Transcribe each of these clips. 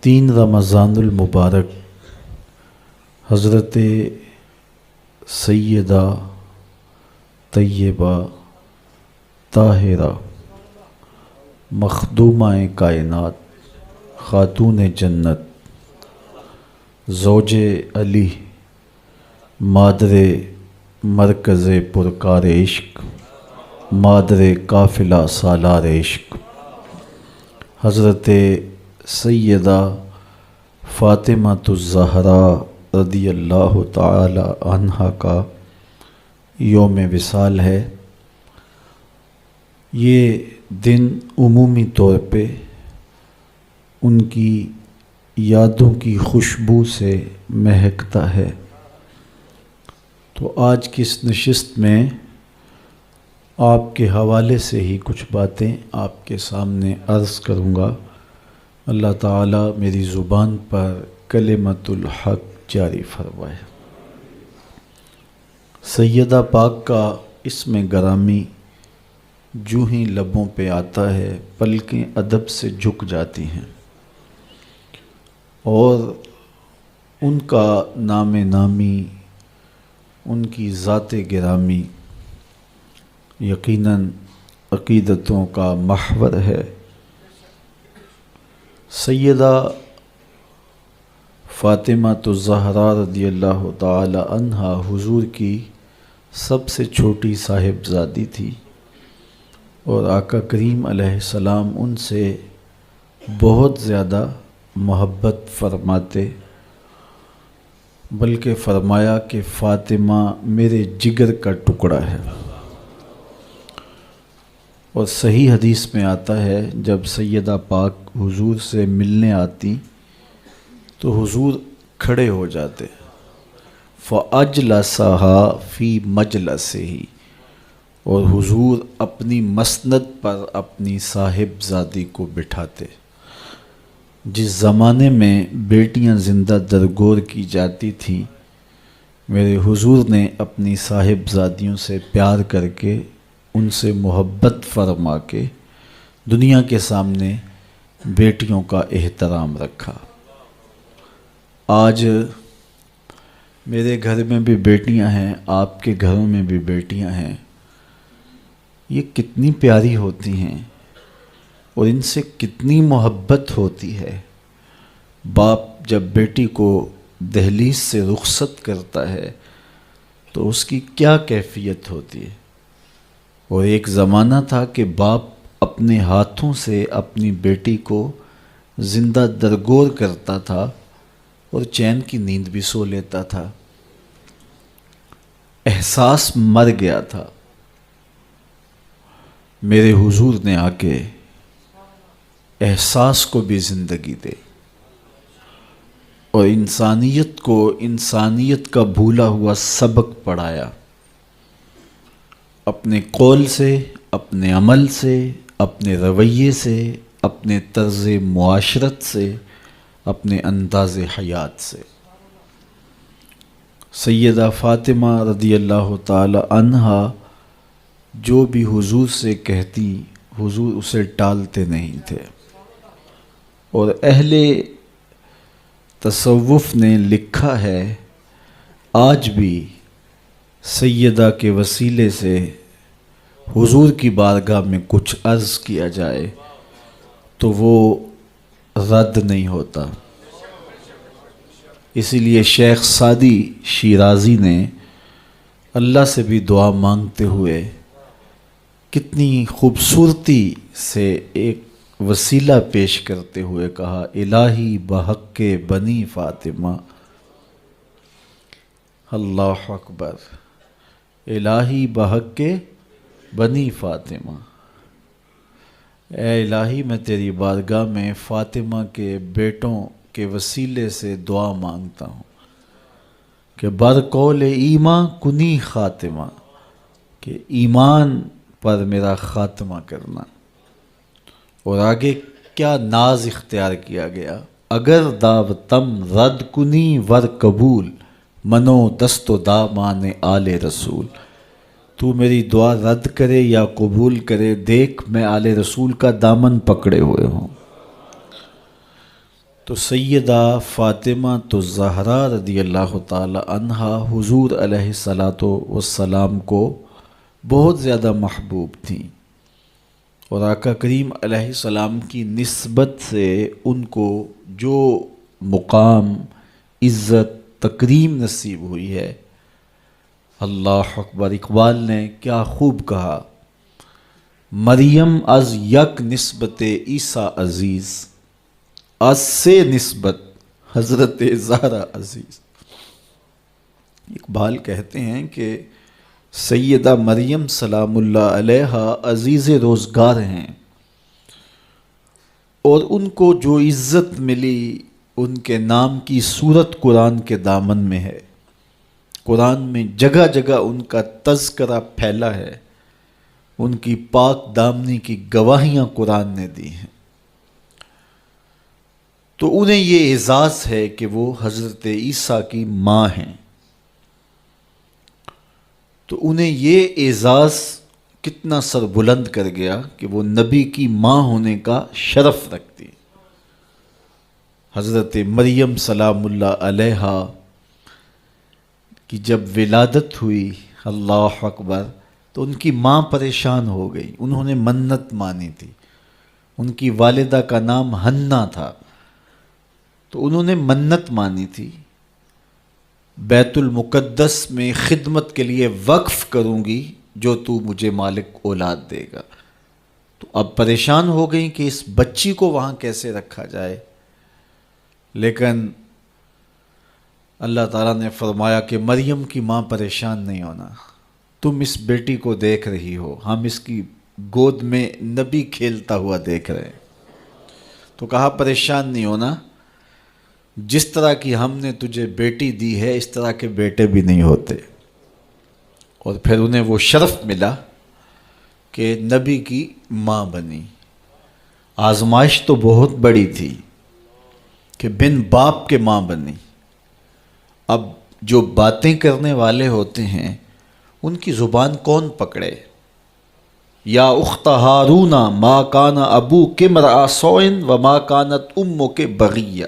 3 رمضان المبارک حضرت سیدہ طیبہ طاہرہ مخدومہ کائنات خاتون جنت زوج علی مادر مرکز پرکار عشق مادر قافلہ سالار عشق حضرت سیدہ فاطمۃ الزہراء رضی اللہ تعالی عنہا کا یوم وصال ہے۔ یہ دن عمومی طور پہ ان کی یادوں کی خوشبو سے مہکتا ہے، تو آج کی اس نشست میں آپ کے حوالے سے ہی کچھ باتیں آپ کے سامنے عرض کروں گا۔ اللہ تعالیٰ میری زبان پر کلمۃ الحق جاری فرمائے۔ سیدہ پاک کا اسم گرامی جو ہی لبوں پہ آتا ہے پلکیں ادب سے جھک جاتی ہیں، اور ان کا نام نامی، ان کی ذات گرامی یقیناً عقیدتوں کا محور ہے۔ سیدہ فاطمۃ الزہراء رضی اللہ تعالی عنہا حضور کی سب سے چھوٹی صاحبزادی تھی، اور آقا کریم علیہ السلام ان سے بہت زیادہ محبت فرماتے، بلکہ فرمایا کہ فاطمہ میرے جگر کا ٹکڑا ہے۔ اور صحیح حدیث میں آتا ہے جب سیدہ پاک حضور سے ملنے آتی تو حضور کھڑے ہو جاتے، فَأَجْلَسَهَا فِي مَجْلَسِهِ، اور حضور اپنی مسند پر اپنی صاحبزادی کو بٹھاتے۔ جس زمانے میں بیٹیاں زندہ درگور کی جاتی تھیں، میرے حضور نے اپنی صاحبزادیوں سے پیار کر کے، ان سے محبت فرما کے دنیا کے سامنے بیٹیوں کا احترام رکھا۔ آج میرے گھر میں بھی بیٹیاں ہیں، آپ کے گھروں میں بھی بیٹیاں ہیں، یہ کتنی پیاری ہوتی ہیں اور ان سے کتنی محبت ہوتی ہے۔ باپ جب بیٹی کو دہلیز سے رخصت کرتا ہے تو اس کی کیا کیفیت ہوتی ہے۔ اور ایک زمانہ تھا کہ باپ اپنے ہاتھوں سے اپنی بیٹی کو زندہ درگور کرتا تھا اور چین کی نیند بھی سو لیتا تھا۔ احساس مر گیا تھا۔ میرے حضور نے آ کے احساس کو بھی زندگی دے اور انسانیت کو انسانیت کا بھولا ہوا سبق پڑھایا، اپنے قول سے، اپنے عمل سے، اپنے رویے سے، اپنے طرز معاشرت سے، اپنے انداز حیات سے۔ سیدہ فاطمہ رضی اللہ تعالی عنہا جو بھی حضور سے کہتی، حضور اسے ٹالتے نہیں تھے، اور اہل تصوف نے لکھا ہے آج بھی سیدہ کے وسیلے سے حضور کی بارگاہ میں کچھ عرض کیا جائے تو وہ رد نہیں ہوتا۔ اسی لیے شیخ سعدی شیرازی نے اللہ سے بھی دعا مانگتے ہوئے کتنی خوبصورتی سے ایک وسیلہ پیش کرتے ہوئے کہا، الہی بحق بنی فاطمہ، اللہ اکبر، الہی بحق بنی فاطمہ، اے الہی میں تیری بارگاہ میں فاطمہ کے بیٹوں کے وسیلے سے دعا مانگتا ہوں کہ برقول ایمان کنی خاتمہ، کہ ایمان پر میرا خاتمہ کرنا۔ اور آگے کیا ناز اختیار کیا گیا، اگر دعوتم رد کنی ور قبول، منو دست و دامان آل رسول، تو میری دعا رد کرے یا قبول کرے، دیکھ میں آل رسول کا دامن پکڑے ہوئے ہوں۔ تو سیدہ فاطمہ تو زہرا رضی اللہ تعالی عنہا حضور علیہ الصلاۃ والسلام کو بہت زیادہ محبوب تھیں، اور آقا کریم علیہ السلام کی نسبت سے ان کو جو مقام، عزت، تکریم نصیب ہوئی ہے، اللہ اکبر۔ اقبال نے کیا خوب کہا، مریم از یک نسبت عیسیٰ عزیز، از سے نسبت حضرت زہرا عزیز۔ اقبال کہتے ہیں کہ سیدہ مریم سلام اللہ علیہا عزیز روزگار ہیں، اور ان کو جو عزت ملی ان کے نام کی صورت قرآن کے دامن میں ہے۔ قرآن میں جگہ جگہ ان کا تذکرہ پھیلا ہے، ان کی پاک دامنی کی گواہیاں قرآن نے دی ہیں۔ تو انہیں یہ اعزاز ہے کہ وہ حضرت عیسیٰ کی ماں ہیں، تو انہیں یہ اعزاز کتنا سر بلند کر گیا کہ وہ نبی کی ماں ہونے کا شرف رکھتی۔ حضرت مریم سلام اللہ علیہا کی جب ولادت ہوئی، اللہ اکبر، تو ان کی ماں پریشان ہو گئی۔ انہوں نے منت مانی تھی، ان کی والدہ کا نام حنا تھا، تو انہوں نے منت مانی تھی، بیت المقدس میں خدمت کے لیے وقف کروں گی جو تو مجھے مالک اولاد دے گا۔ تو اب پریشان ہو گئیں کہ اس بچی کو وہاں کیسے رکھا جائے، لیکن اللہ تعالیٰ نے فرمایا کہ مریم کی ماں پریشان نہیں ہونا، تم اس بیٹی کو دیکھ رہی ہو، ہم اس کی گود میں نبی کھیلتا ہوا دیکھ رہے ہیں۔ تو کہا پریشان نہیں ہونا، جس طرح کی ہم نے تجھے بیٹی دی ہے اس طرح کے بیٹے بھی نہیں ہوتے۔ اور پھر انہیں وہ شرف ملا کہ نبی کی ماں بنی۔ آزمائش تو بہت بڑی تھی کہ بن باپ کے ماں بنی۔ اب جو باتیں کرنے والے ہوتے ہیں ان کی زبان کون پکڑے؟ یا اخت ہارون ما کان ابوک امرأ سوء وما کانت امک بغیہ۔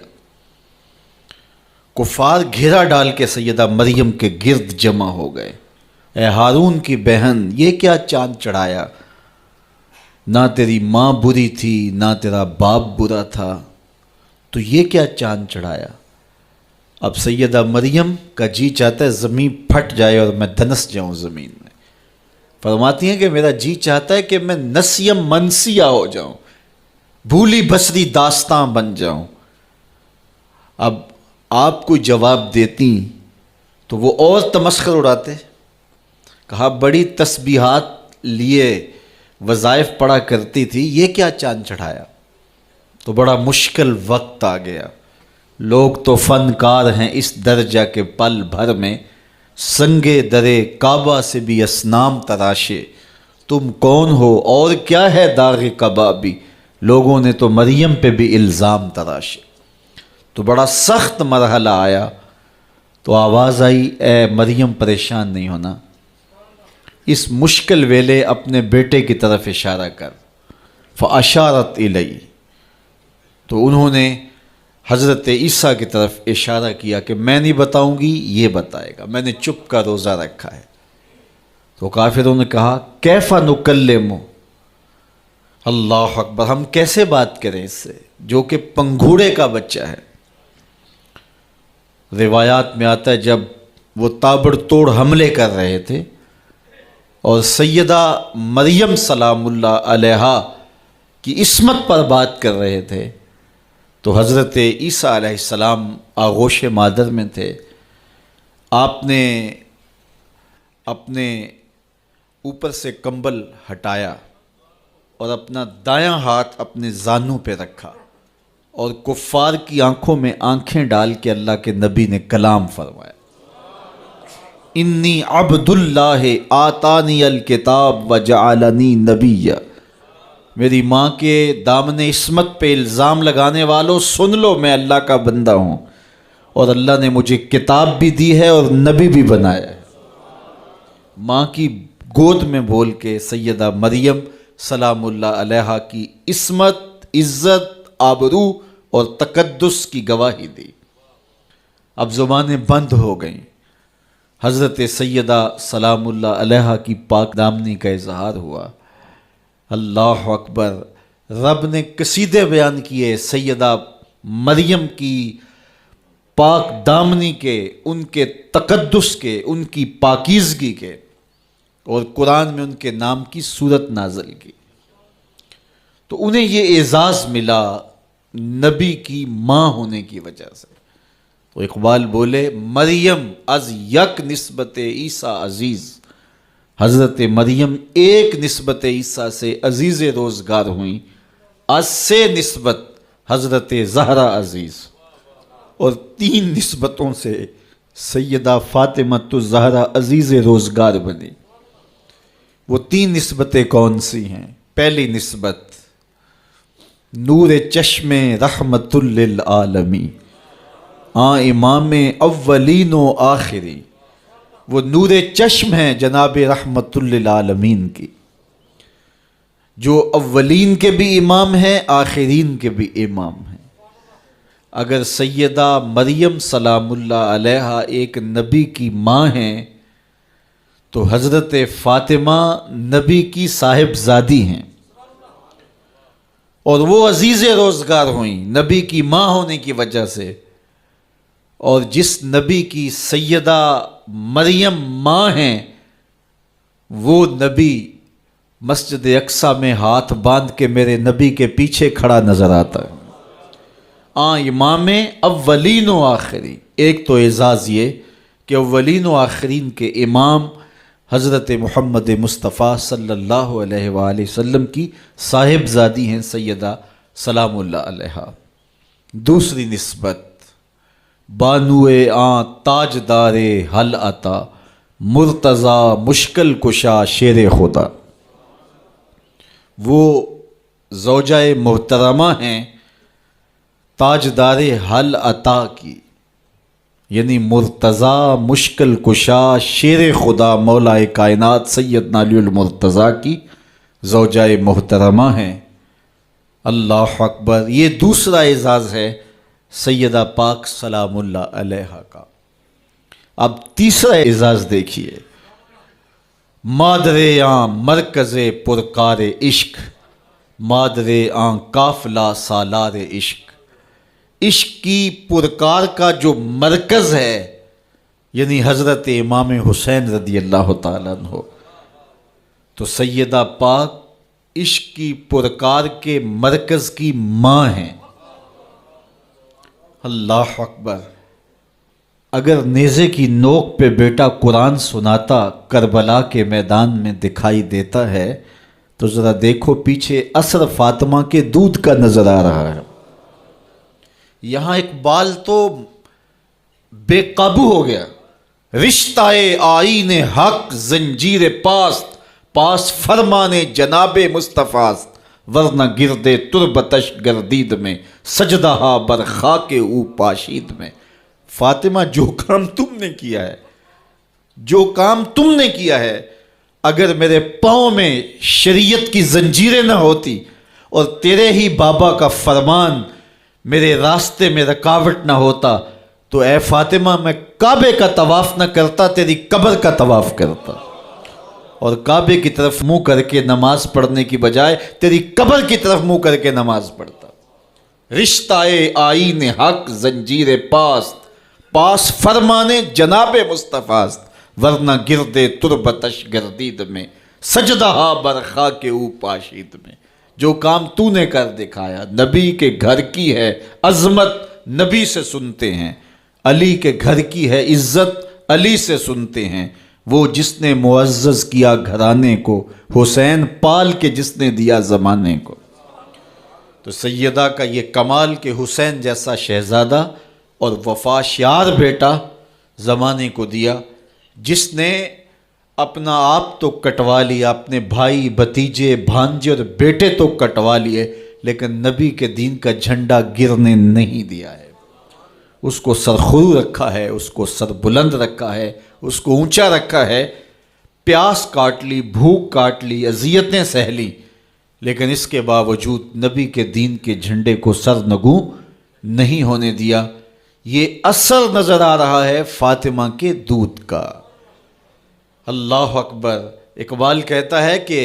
کفار گھیرا ڈال کے سیدہ مریم کے گرد جمع ہو گئے، اے ہارون کی بہن، یہ کیا چاند چڑھایا؟ نہ تیری ماں بری تھی نہ تیرا باپ برا تھا، تو یہ کیا چاند چڑھایا؟ اب سیدہ مریم کا جی چاہتا ہے زمین پھٹ جائے اور میں دھنس جاؤں زمین میں۔ فرماتی ہیں کہ میرا جی چاہتا ہے کہ میں نسیم منسیہ ہو جاؤں، بھولی بسری داستاں بن جاؤں۔ اب آپ کو جواب دیتی تو وہ اور تمسخر اڑاتے۔ کہا بڑی تسبیحات لیے وظائف پڑھا کرتی تھی، یہ کیا چاند چڑھایا؟ تو بڑا مشکل وقت آ گیا۔ لوگ تو فنکار ہیں اس درجہ کے پل بھر میں، سنگے درے کعبہ سے بھی اصنام تراشے، تم کون ہو اور کیا ہے داغ کبابی؟ لوگوں نے تو مریم پہ بھی الزام تراشے۔ تو بڑا سخت مرحلہ آیا، تو آواز آئی اے مریم پریشان نہیں ہونا، اس مشکل ویلے اپنے بیٹے کی طرف اشارہ کر۔ فاشارت الی، تو انہوں نے حضرت عیسیٰ کی طرف اشارہ کیا کہ میں نہیں بتاؤں گی، یہ بتائے گا، میں نے چپ کا روزہ رکھا ہے۔ تو کافروں نے کہا کیف نکلم، اللہ اکبر، ہم کیسے بات کریں اس سے جو کہ پنگھوڑے کا بچہ ہے۔ روایات میں آتا ہے جب وہ تابڑ توڑ حملے کر رہے تھے اور سیدہ مریم سلام اللہ علیہا کی عصمت پر بات کر رہے تھے، تو حضرت عیسیٰ علیہ السلام آغوش مادر میں تھے۔ آپ نے اپنے اوپر سے کمبل ہٹایا اور اپنا دایاں ہاتھ اپنے زانوں پہ رکھا اور کفار کی آنکھوں میں آنکھیں ڈال کے اللہ کے نبی نے کلام فرمایا، انی عبد اللہ آتانی الکتاب وجعلنی نبیّا۔ میری ماں کے دامن عصمت پہ الزام لگانے والوں سن لو، میں اللہ کا بندہ ہوں اور اللہ نے مجھے کتاب بھی دی ہے اور نبی بھی بنایا ہے۔ ماں کی گود میں بول کے سیدہ مریم سلام اللہ علیہا کی عصمت، عزت، آبرو اور تقدس کی گواہی دی۔ اب زبانیں بند ہو گئیں، حضرت سیدہ سلام اللہ علیہا کی پاک دامنی کا اظہار ہوا۔ اللہ اکبر، رب نے قصیدے بیان کیے سیدہ مریم کی پاک دامنی کے، ان کے تقدس کے، ان کی پاکیزگی کے، اور قرآن میں ان کے نام کی صورت نازل کی۔ تو انہیں یہ اعزاز ملا نبی کی ماں ہونے کی وجہ سے۔ تو اقبال بولے مریم از یک نسبت عیسیٰ عزیز، حضرت مریم ایک نسبت عیسیٰ سے عزیز روزگار ہوئیں، از سے نسبت حضرت زہرا عزیز، اور 3 نسبتوں سے سیدہ فاطمہ الزہرا عزیز روزگار بنی۔ وہ 3 نسبتیں کون سی ہیں؟ پہلی نسبت نور چشم رحمت للعالمین، امام اولین و آخری، وہ نور چشم ہیں جناب رحمت للعالمین کی، جو اولین کے بھی امام ہیں، آخرین کے بھی امام ہیں۔ اگر سیدہ مریم سلام اللہ علیہا ایک نبی کی ماں ہیں تو حضرت فاطمہ نبی کی صاحبزادی ہیں، اور وہ عزیز روزگار ہوئیں نبی کی ماں ہونے کی وجہ سے۔ اور جس نبی کی سیدہ مریم ماں ہیں، وہ نبی مسجد اقصیٰ میں ہاتھ باندھ کے میرے نبی کے پیچھے کھڑا نظر آتا ہے۔ امام اولین و آخری، ایک تو اعزاز یہ کہ اولین و آخرین کے امام حضرت محمد مصطفیٰ صلی اللہ علیہ وآلہ وسلم کی صاحبزادی ہیں سیدہ سلام اللہ علیہا۔ دوسری نسبت بانوئے تاجدار حل عطا، مرتضی مشکل کشا شیر خدا، وہ زوجہ محترمہ ہیں تاجدار حل عطا کی، یعنی مرتضی مشکل کشا شیر خدا مولا کائنات سیدنا علی المرتضیٰ کی زوجہ محترمہ ہیں۔ اللہ اکبر، یہ دوسرا اعزاز ہے سیدہ پاک سلام اللہ علیہا کا۔ اب تیسرا اعزاز دیکھیے، مادر مرکز پرکار عشق، مادر قافلہ سالار عشق، عشق کی پرکار کا جو مرکز ہے، یعنی حضرت امام حسین رضی اللہ تعالیٰ عنہ، تو سیدہ پاک عشق کی پرکار کے مرکز کی ماں ہیں۔ اللہ اکبر، اگر نیزے کی نوک پہ بیٹا قرآن سناتا کربلا کے میدان میں دکھائی دیتا ہے تو ذرا دیکھو پیچھے اثر فاطمہ کے دودھ کا نظر آ رہا ہے۔ یہاں اقبال تو بے قابو ہو گیا، رشتہ آئین حق زنجیر پاس فرمانے جناب مصطفیٰ، ورنہ گردے تربتش گردید میں سجدہ بر خاک او پاشید میں۔ فاطمہ، جو کام تم نے کیا ہے، جو کام تم نے کیا ہے، اگر میرے پاؤں میں شریعت کی زنجیریں نہ ہوتی اور تیرے ہی بابا کا فرمان میرے راستے میں رکاوٹ نہ ہوتا تو اے فاطمہ میں کعبے کا طواف نہ کرتا، تیری قبر کا طواف کرتا، اور کعبے کی طرف منہ کر کے نماز پڑھنے کی بجائے تیری قبر کی طرف منہ کر کے نماز پڑھتا۔ رشتہ آئین حق زنجیر پاس فرمانے جناب مصطفیٰ، ورنہ گردے تربتش گردید میں سجدہ بر خاک او پاشید میں۔ جو کام تو نے کر دکھایا، نبی کے گھر کی ہے عظمت، نبی سے سنتے ہیں، علی کے گھر کی ہے عزت، علی سے سنتے ہیں۔ وہ جس نے معزز کیا گھرانے کو، حسین پال کے جس نے دیا زمانے کو۔ تو سیدہ کا یہ کمال کہ حسین جیسا شہزادہ اور وفا شیار بیٹا زمانے کو دیا، جس نے اپنا آپ تو کٹوا لیا، اپنے بھائی بھتیجے بھانجے اور بیٹے تو کٹوا لیے، لیکن نبی کے دین کا جھنڈا گرنے نہیں دیا ہے۔ اس کو سرخرو رکھا ہے، اس کو سر بلند رکھا ہے، اس کو اونچا رکھا ہے۔ پیاس کاٹ لی، بھوک کاٹ لی، اذیتیں سہ لی، لیکن اس کے باوجود نبی کے دین کے جھنڈے کو سر نگوں نہیں ہونے دیا۔ یہ اثر نظر آ رہا ہے فاطمہ کے دودھ کا۔ اللہ اکبر۔ اقبال کہتا ہے کہ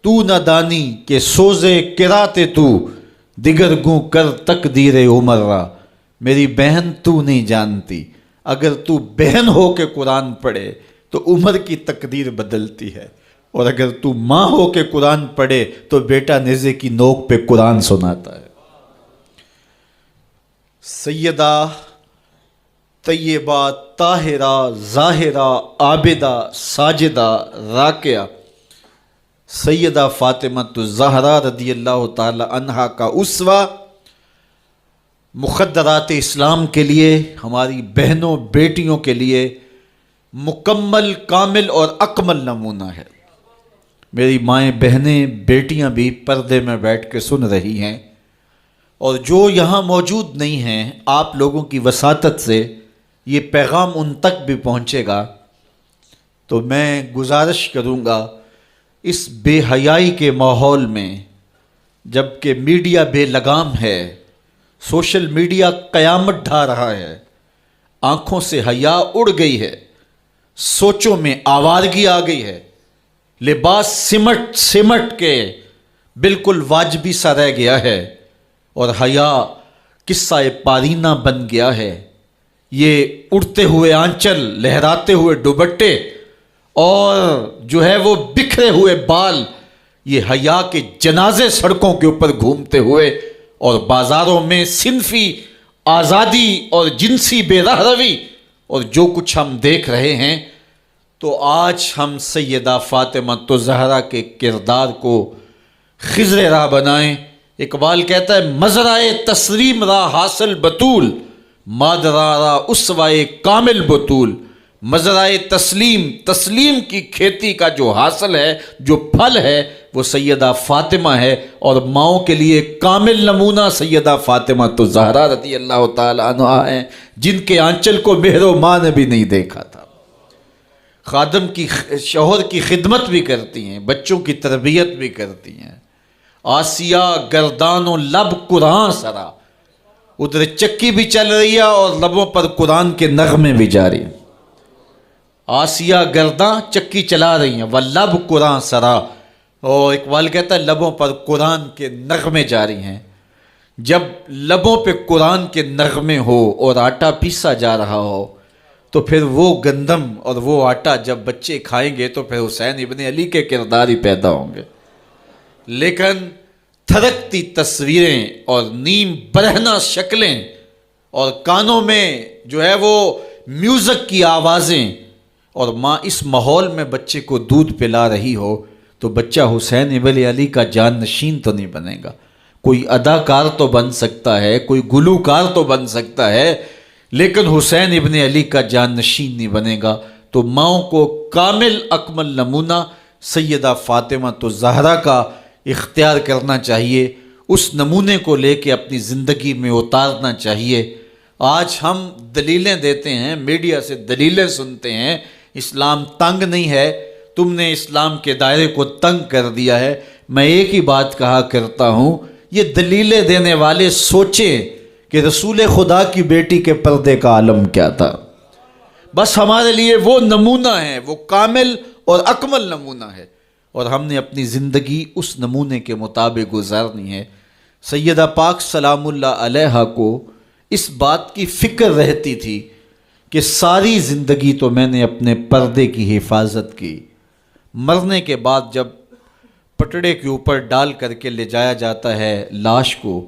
تو نہ دانی کہ سوزے کراتے تو، دیگر گوں کر تقدیر عمر را۔ میری بہن تو نہیں جانتی، اگر تو بہن ہو کے قرآن پڑھے تو عمر کی تقدیر بدلتی ہے، اور اگر تو ماں ہو کے قرآن پڑھے تو بیٹا نیزے کی نوک پہ قرآن سناتا ہے۔ سیدہ طیبہ طاہرہ ظاہرہ عابدہ ساجدہ راکعہ سیدہ فاطمہ الزہرا رضی اللہ تعالی عنہا کا اسوہ، مخدرات اسلام کے لیے، ہماری بہنوں بیٹیوں کے لیے مکمل کامل اور اکمل نمونہ ہے۔ میری مائیں بہنیں بیٹیاں بھی پردے میں بیٹھ کے سن رہی ہیں، اور جو یہاں موجود نہیں ہیں، آپ لوگوں کی وساطت سے یہ پیغام ان تک بھی پہنچے گا، تو میں گزارش کروں گا اس بے حیائی کے ماحول میں، جب کہ میڈیا بے لگام ہے، سوشل میڈیا قیامت ڈھا رہا ہے، آنکھوں سے حیا اڑ گئی ہے، سوچوں میں آوارگی آ گئی ہے، لباس سمٹ سمٹ کے بالکل واجبی سا رہ گیا ہے، اور حیا قصہ پارینہ بن گیا ہے۔ یہ اڑتے ہوئے آنچل، لہراتے ہوئے دوپٹے، اور جو ہے وہ بکھرے ہوئے بال، یہ حیا کے جنازے سڑکوں کے اوپر گھومتے ہوئے، اور بازاروں میں صنفی آزادی اور جنسی بے رہروی اور جو کچھ ہم دیکھ رہے ہیں، تو آج ہم سیدہ فاطمہ الزہرا کے کردار کو خضر راہ بنائیں۔ اقبال کہتا ہے مزرائے تسلیم را حاصل بطول، مادرا را اسوائے کامل بطول۔ مزرائے تسلیم، تسلیم کی کھیتی کا جو حاصل ہے، جو پھل ہے، وہ سیدہ فاطمہ ہے، اور ماؤں کے لیے کامل نمونہ سیدہ فاطمہ الزہرا رضی اللہ تعالی عنہا ہیں، جن کے آنچل کو مہر و ماں نے بھی نہیں دیکھا تھا۔ خادم کی، شوہر کی خدمت بھی کرتی ہیں، بچوں کی تربیت بھی کرتی ہیں۔ آسیہ گردان و لب قرآن سرا، ادھر چکی بھی چل رہی ہے اور لبوں پر قرآن کے نغمے بھی جاری ہیں۔ آسیہ گرداں چکی چلا رہی ہیں، واللب قرآن سرا، اور اقبال کہتا ہے لبوں پر قرآن کے نغمے جاری ہیں۔ جب لبوں پہ قرآن کے نغمے ہو اور آٹا پیسا جا رہا ہو، تو پھر وہ گندم اور وہ آٹا جب بچے کھائیں گے تو پھر حسین ابن علی کے کردار ہی پیدا ہوں گے۔ لیکن تھرکتی تصویریں اور نیم برہنہ شکلیں اور کانوں میں جو ہے وہ میوزک کی آوازیں، اور ماں اس ماحول میں بچے کو دودھ پلا رہی ہو، تو بچہ حسین ابن علی کا جان نشین تو نہیں بنے گا۔ کوئی اداکار تو بن سکتا ہے، کوئی گلوکار تو بن سکتا ہے، لیکن حسین ابن علی کا جان نشین نہیں بنے گا۔ تو ماؤں کو کامل اکمل نمونہ سیدہ فاطمہ الزہرا کا اختیار کرنا چاہیے، اس نمونے کو لے کے اپنی زندگی میں اتارنا چاہیے۔ آج ہم دلیلیں دیتے ہیں، میڈیا سے دلیلیں سنتے ہیں، اسلام تنگ نہیں ہے، تم نے اسلام کے دائرے کو تنگ کر دیا ہے۔ میں ایک ہی بات کہا کرتا ہوں، یہ دلیلیں دینے والے سوچیں کہ رسول خدا کی بیٹی کے پردے کا عالم کیا تھا۔ بس ہمارے لیے وہ نمونہ ہے، وہ کامل اور اکمل نمونہ ہے، اور ہم نے اپنی زندگی اس نمونے کے مطابق گزارنی ہے۔ سیدہ پاک سلام اللہ علیہا کو اس بات کی فکر رہتی تھی کہ ساری زندگی تو میں نے اپنے پردے کی حفاظت کی، مرنے کے بعد جب پٹڑے کے اوپر ڈال کر کے لے جایا جاتا ہے لاش کو،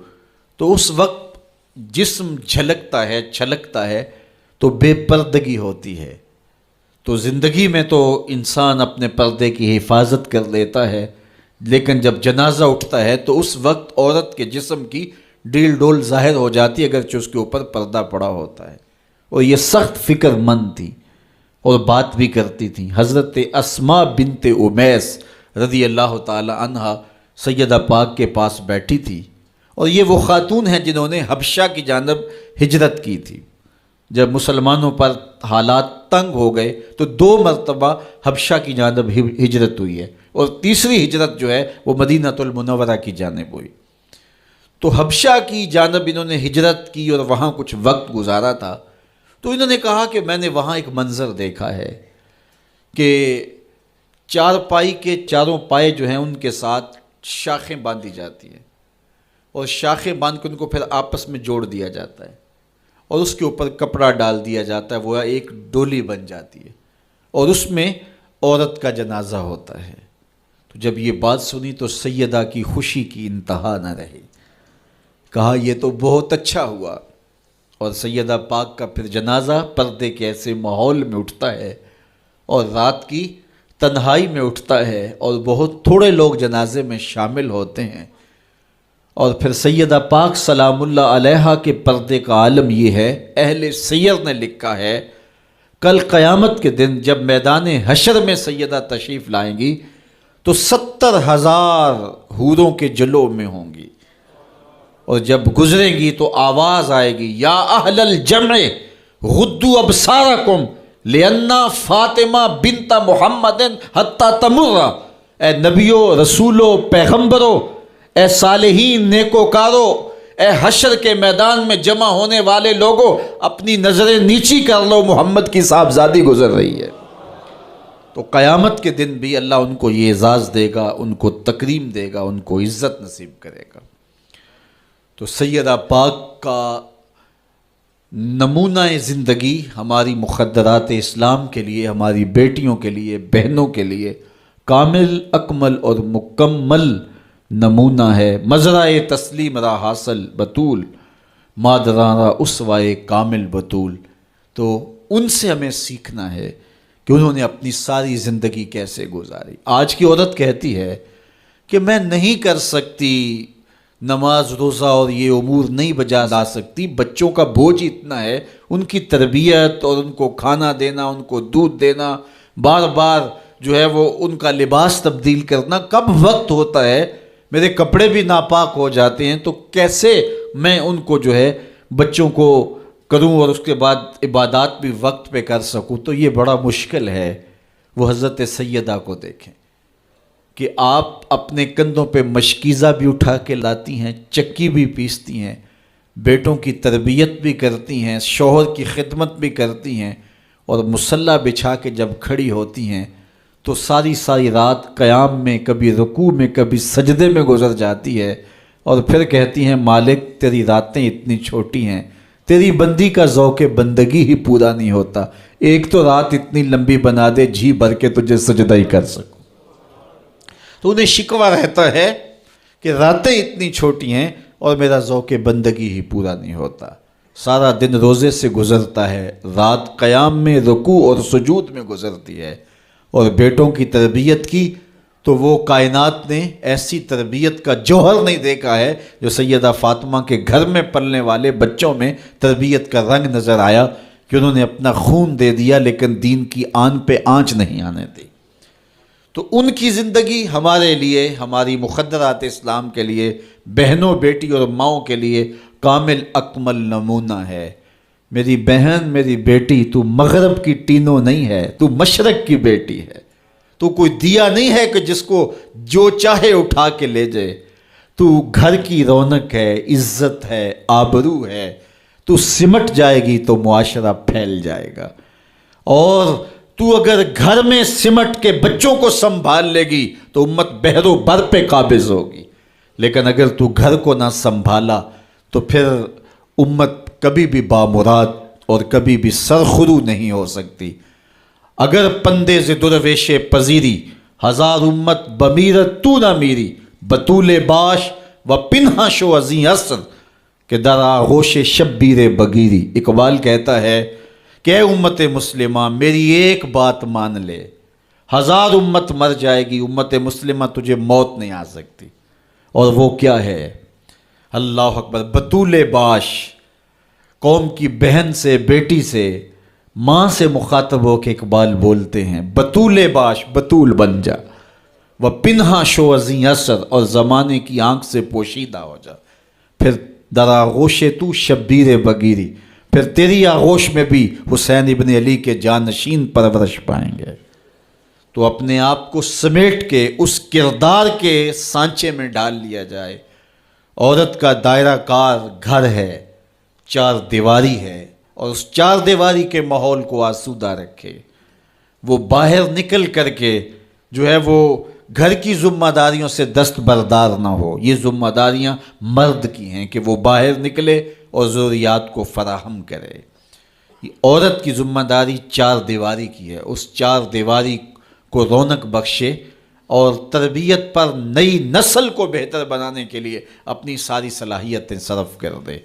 تو اس وقت جسم جھلکتا ہے، چھلکتا ہے، تو بے پردگی ہوتی ہے۔ تو زندگی میں تو انسان اپنے پردے کی حفاظت کر لیتا ہے، لیکن جب جنازہ اٹھتا ہے تو اس وقت عورت کے جسم کی ڈیل ڈول ظاہر ہو جاتی ہے، اگرچہ اس کے اوپر پردہ پڑا ہوتا ہے۔ اور یہ سخت فکر مند تھی اور بات بھی کرتی تھی۔ حضرت اسماء بنت امیس رضی اللہ تعالی عنہا سیدہ پاک کے پاس بیٹھی تھی، اور یہ وہ خاتون ہیں جنہوں نے حبشہ کی جانب ہجرت کی تھی۔ جب مسلمانوں پر حالات تنگ ہو گئے تو 2 مرتبہ حبشہ کی جانب ہجرت ہوئی ہے، اور تیسری ہجرت جو ہے وہ مدینہ المنورہ کی جانب ہوئی۔ تو حبشہ کی جانب انہوں نے ہجرت کی اور وہاں کچھ وقت گزارا تھا. تو انہوں نے کہا کہ میں نے وہاں ایک منظر دیکھا ہے کہ چارپائی کے چاروں پائے جو ہیں ان کے ساتھ شاخیں باندھی جاتی ہیں اور شاخیں باندھ کے ان کو پھر آپس میں جوڑ دیا جاتا ہے اور اس کے اوپر کپڑا ڈال دیا جاتا ہے, وہ ایک ڈولی بن جاتی ہے اور اس میں عورت کا جنازہ ہوتا ہے. تو جب یہ بات سنی تو سیدہ کی خوشی کی انتہا نہ رہی. کہا یہ تو بہت اچھا ہوا. اور سیدہ پاک کا پھر جنازہ پردے کے ایسے ماحول میں اٹھتا ہے اور رات کی تنہائی میں اٹھتا ہے اور بہت تھوڑے لوگ جنازے میں شامل ہوتے ہیں. اور پھر سیدہ پاک سلام اللہ علیہا کے پردے کا عالم یہ ہے, اہل سیر نے لکھا ہے کل قیامت کے دن جب میدان حشر میں سیدہ تشریف لائیں گی تو 70,000 حوروں کے جلو میں ہوں گی, اور جب گزریں گی تو آواز آئے گی یا اہل الجمع غدوا ابصارکم لأن فاطمہ بنت محمد حتی تمر. اے نبیوں, رسولوں, پیغمبروں, اے صالحین, نیکوکاروں, اے حشر کے میدان میں جمع ہونے والے لوگوں, اپنی نظریں نیچی کر لو, محمد کی صاحبزادی گزر رہی ہے. تو قیامت کے دن بھی اللہ ان کو یہ اعزاز دے گا, ان کو تکریم دے گا, ان کو عزت نصیب کرے گا. تو سیدہ پاک کا نمونہ زندگی ہماری مخدرات اسلام کے لیے, ہماری بیٹیوں کے لیے, بہنوں کے لیے کامل, اکمل اور مکمل نمونہ ہے. مزرعہ تسلیم را حاصل بطول, مادران را اسوائے کامل بطول. تو ان سے ہمیں سیکھنا ہے کہ انہوں نے اپنی ساری زندگی کیسے گزاری. آج کی عورت کہتی ہے کہ میں نہیں کر سکتی نماز, روزہ اور یہ امور نہیں بجا لا سکتی, بچوں کا بوجھ اتنا ہے, ان کی تربیت اور ان کو کھانا دینا, ان کو دودھ دینا, بار بار جو ہے وہ ان کا لباس تبدیل کرنا, کب وقت ہوتا ہے, میرے کپڑے بھی ناپاک ہو جاتے ہیں, تو کیسے میں ان کو جو ہے بچوں کو کروں اور اس کے بعد عبادات بھی وقت پہ کر سکوں. تو یہ بڑا مشکل ہے. وہ حضرت سیدہ کو دیکھیں کہ آپ اپنے کندھوں پہ مشکیزہ بھی اٹھا کے لاتی ہیں, چکی بھی پیستی ہیں, بیٹوں کی تربیت بھی کرتی ہیں, شوہر کی خدمت بھی کرتی ہیں, اور مصلی بچھا کے جب کھڑی ہوتی ہیں تو ساری رات قیام میں, کبھی رکوع میں, کبھی سجدے میں گزر جاتی ہے, اور پھر کہتی ہیں مالک تیری راتیں اتنی چھوٹی ہیں, تیری بندی کا ذوق بندگی ہی پورا نہیں ہوتا, ایک تو رات اتنی لمبی بنا دے جی بھر کے تجھے سجدہ ہی کر سکوں. تو انہیں شکوہ رہتا ہے کہ راتیں اتنی چھوٹی ہیں اور میرا ذوق بندگی ہی پورا نہیں ہوتا. سارا دن روزے سے گزرتا ہے, رات قیام میں, رکوع اور سجود میں گزرتی ہے, اور بیٹوں کی تربیت کی تو وہ کائنات نے ایسی تربیت کا جوہر نہیں دیکھا ہے جو سیدہ فاطمہ کے گھر میں پلنے والے بچوں میں تربیت کا رنگ نظر آیا کہ انہوں نے اپنا خون دے دیا لیکن دین کی آن پہ آنچ نہیں آنے دی. تو ان کی زندگی ہمارے لیے, ہماری مخدرات اسلام کے لیے, بہنوں, بیٹی اور ماؤں کے لیے کامل اکمل نمونہ ہے. میری بہن, میری بیٹی, تو مغرب کی ٹینو نہیں ہے, تو مشرق کی بیٹی ہے. تو کوئی دیا نہیں ہے کہ جس کو جو چاہے اٹھا کے لے جائے. تو گھر کی رونق ہے, عزت ہے, آبرو ہے. تو سمٹ جائے گی تو معاشرہ پھیل جائے گا. اور تو اگر گھر میں سمٹ کے بچوں کو سنبھال لے گی تو امت بحر و بر پہ قابض ہوگی. لیکن اگر تو گھر کو نہ سنبھالا تو پھر امت کبھی بھی بامراد اور کبھی بھی سرخرو نہیں ہو سکتی. اگر پندے ز درویش پذیری, ہزار امت بمیرت تو نہ میری, بطول باش و پنہا شو ازیں عصر کہ در آغوش شبیر بگیری. اقبال کہتا ہے کہ اے امت مسلمہ میری ایک بات مان لے, 1000 امت مر جائے گی, امت مسلمہ تجھے موت نہیں آ سکتی. اور وہ کیا ہے؟ اللہ اکبر. بطول باش, قوم کی بہن سے, بیٹی سے, ماں سے مخاطب ہو کے اقبال بولتے ہیں بطول باش, بطول بن جا, وہ پنہا شو ازیں اثر, اور زمانے کی آنکھ سے پوشیدہ ہو جا. پھر در آغوش تو شبیر بگیری, پھر تیری آغوش میں بھی حسین ابن علی کے جانشین پرورش پائیں گے. تو اپنے آپ کو سمیٹ کے اس کردار کے سانچے میں ڈال لیا جائے, عورت کا دائرہ کار گھر ہے، چار دیواری ہے، اور اس چار دیواری کے ماحول کو آسودہ رکھے، وہ باہر نکل کر کے جو ہے وہ گھر کی ذمہ داریوں سے دستبردار نہ ہو۔ یہ ذمہ داریاں مرد کی ہیں کہ وہ باہر نکلے اور ضروریات کو فراہم کرے۔ یہ عورت کی ذمہ داری چار دیواری کی ہے، اس چار دیواری کو رونق بخشے اور تربیت پر نئی نسل کو بہتر بنانے کے لیے اپنی ساری صلاحیتیں صرف کر دے۔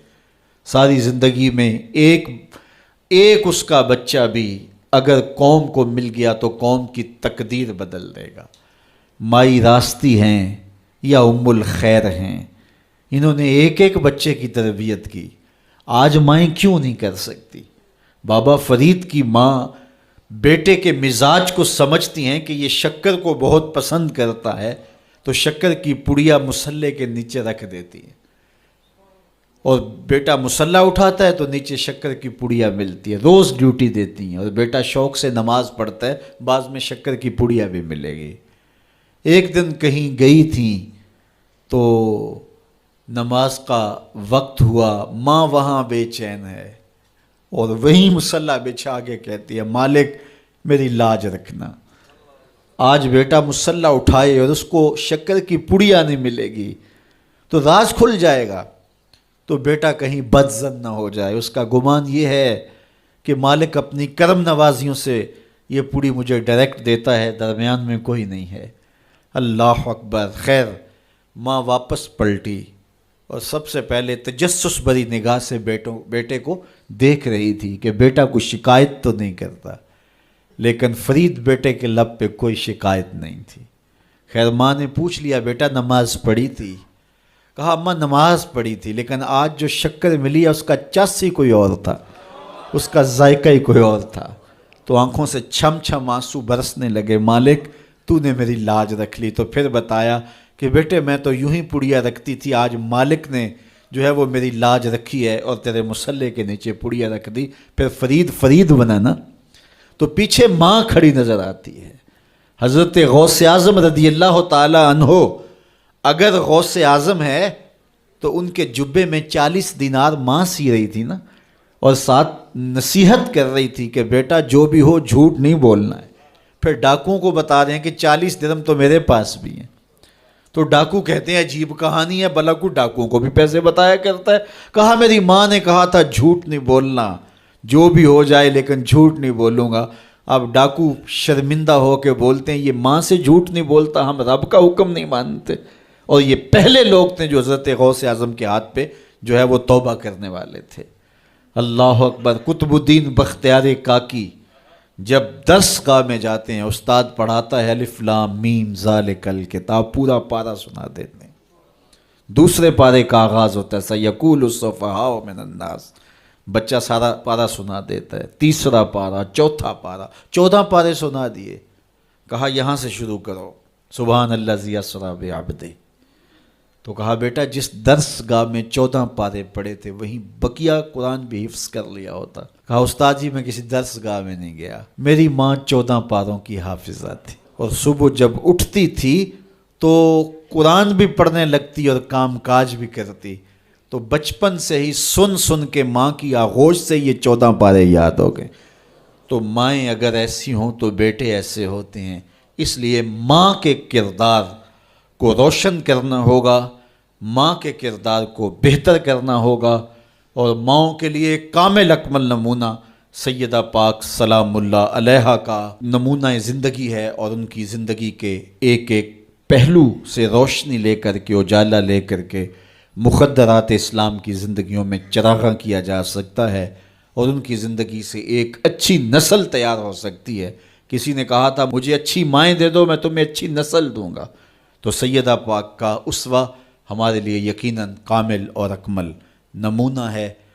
ساری زندگی میں ایک اس کا بچہ بھی اگر قوم کو مل گیا تو قوم کی تقدیر بدل دے گا۔ مائی راستی ہیں یا ام الخیر ہیں، انہوں نے ایک بچے کی تربیت کی، آج مائیں کیوں نہیں کر سکتی؟ بابا فرید کی ماں بیٹے کے مزاج کو سمجھتی ہیں کہ یہ شکر کو بہت پسند کرتا ہے، تو شکر کی پڑیا مصلے کے نیچے رکھ دیتی ہیں، اور بیٹا مصلہ اٹھاتا ہے تو نیچے شکر کی پڑیا ملتی ہے، روز ڈیوٹی دیتی ہیں، اور بیٹا شوق سے نماز پڑھتا ہے، بعض میں شکر کی پڑیا بھی ملے گی۔ ایک دن کہیں گئی تھیں تو نماز کا وقت ہوا، ماں وہاں بے چین ہے اور وہیں مصلی بچھا کے کہتی ہے مالک میری لاج رکھنا۔ آج بیٹا مصلی اٹھائے اور اس کو شکر کی پڑیا نہیں ملے گی تو راز کھل جائے گا، تو بیٹا کہیں بدظن نہ ہو جائے، اس کا گمان یہ ہے کہ مالک اپنی کرم نوازیوں سے یہ پوری مجھے ڈائریکٹ دیتا ہے، درمیان میں کوئی نہیں ہے۔ اللہ اکبر۔ خیر ماں واپس پلٹی اور سب سے پہلے تجسس بھری نگاہ سے بیٹے کو دیکھ رہی تھی کہ بیٹا کوئی شکایت تو نہیں کرتا، لیکن فرید بیٹے کے لب پہ کوئی شکایت نہیں تھی۔ خیر ماں نے پوچھ لیا بیٹا نماز پڑھی تھی؟ کہا اماں نماز پڑھی تھی، لیکن آج جو شکر ملی ہے اس کا چس ہی کوئی اور تھا، اس کا ذائقہ ہی کوئی اور تھا۔ تو آنکھوں سے چھم چھم آنسو برسنے لگے، مالک تو نے میری لاج رکھ لی۔ تو پھر بتایا کہ بیٹے میں تو یوں ہی پڑیا رکھتی تھی، آج مالک نے جو ہے وہ میری لاج رکھی ہے اور تیرے مصلے کے نیچے پڑیا رکھ دی، پھر فرید بنا نا۔ تو پیچھے ماں کھڑی نظر آتی ہے، حضرت غوث اعظم رضی اللہ تعالی عنہ۔ اگر غوث اعظم ہے تو ان کے جبے میں 40 دینار ماں سی رہی تھی نا، اور ساتھ نصیحت کر رہی تھی کہ بیٹا جو بھی ہو جھوٹ نہیں بولنا ہے۔ پھر ڈاکوؤں کو بتا رہے ہیں کہ 40 درہم تو میرے پاس بھی ہیں، تو ڈاکو کہتے ہیں عجیب کہانی ہے، بھلا کو ڈاکوؤں کو بھی پیسے بتایا کرتا ہے۔ کہا میری ماں نے کہا تھا جھوٹ نہیں بولنا، جو بھی ہو جائے لیکن جھوٹ نہیں بولوں گا۔ اب ڈاکو شرمندہ ہو کے بولتے ہیں یہ ماں سے جھوٹ نہیں بولتا، ہم رب کا حکم نہیں مانتے۔ اور یہ پہلے لوگ تھے جو حضرت غوث اعظم کے ہاتھ پہ جو ہے وہ توبہ کرنے والے تھے۔ اللہ اکبر۔ قطب الدین بختیار کاکی جب درس گاہ میں جاتے ہیں، استاد پڑھاتا ہے الف لام میم ذالک الکتاب، پورا پارہ سنا دیتے ہیں۔ دوسرے پارے کا آغاز ہوتا ہے سیقول السفہاء من الناس، بچہ سارا پارہ سنا دیتا ہے۔ تیسرا پارہ، چوتھا پارہ، 14 پارے سنا دیے۔ کہا یہاں سے شروع کرو، سبحان الذی اسری بعبدہ۔ تو کہا بیٹا جس درس گاہ میں 14 پارے پڑھے تھے وہیں بقیہ قرآن بھی حفظ کر لیا ہوتا۔ کہا استاد جی میں کسی درس گاہ میں نہیں گیا، میری ماں 14 پاروں کی حافظہ تھی، اور صبح جب اٹھتی تھی تو قرآن بھی پڑھنے لگتی اور کام کاج بھی کرتی، تو بچپن سے ہی سن کے ماں کی آغوش سے یہ 14 پارے یاد ہو گئے۔ تو مائیں اگر ایسی ہوں تو بیٹے ایسے ہوتے ہیں، اس لیے ماں کے کردار کو روشن کرنا ہوگا، ماں کے کردار کو بہتر کرنا ہوگا، اور ماؤں کے لیے کامل اکمل نمونہ سیدہ پاک سلام اللہ علیہا کا نمونہ زندگی ہے، اور ان کی زندگی کے ایک پہلو سے روشنی لے کر کے، اجالا لے کر کے مخدرات اسلام کی زندگیوں میں چراغاں کیا جا سکتا ہے، اور ان کی زندگی سے ایک اچھی نسل تیار ہو سکتی ہے۔ کسی نے کہا تھا مجھے اچھی مائیں دے دو میں تمہیں اچھی نسل دوں گا، تو سیدہ پاک کا اسوہ ہمارے لیے یقیناً کامل اور اکمل نمونہ ہے۔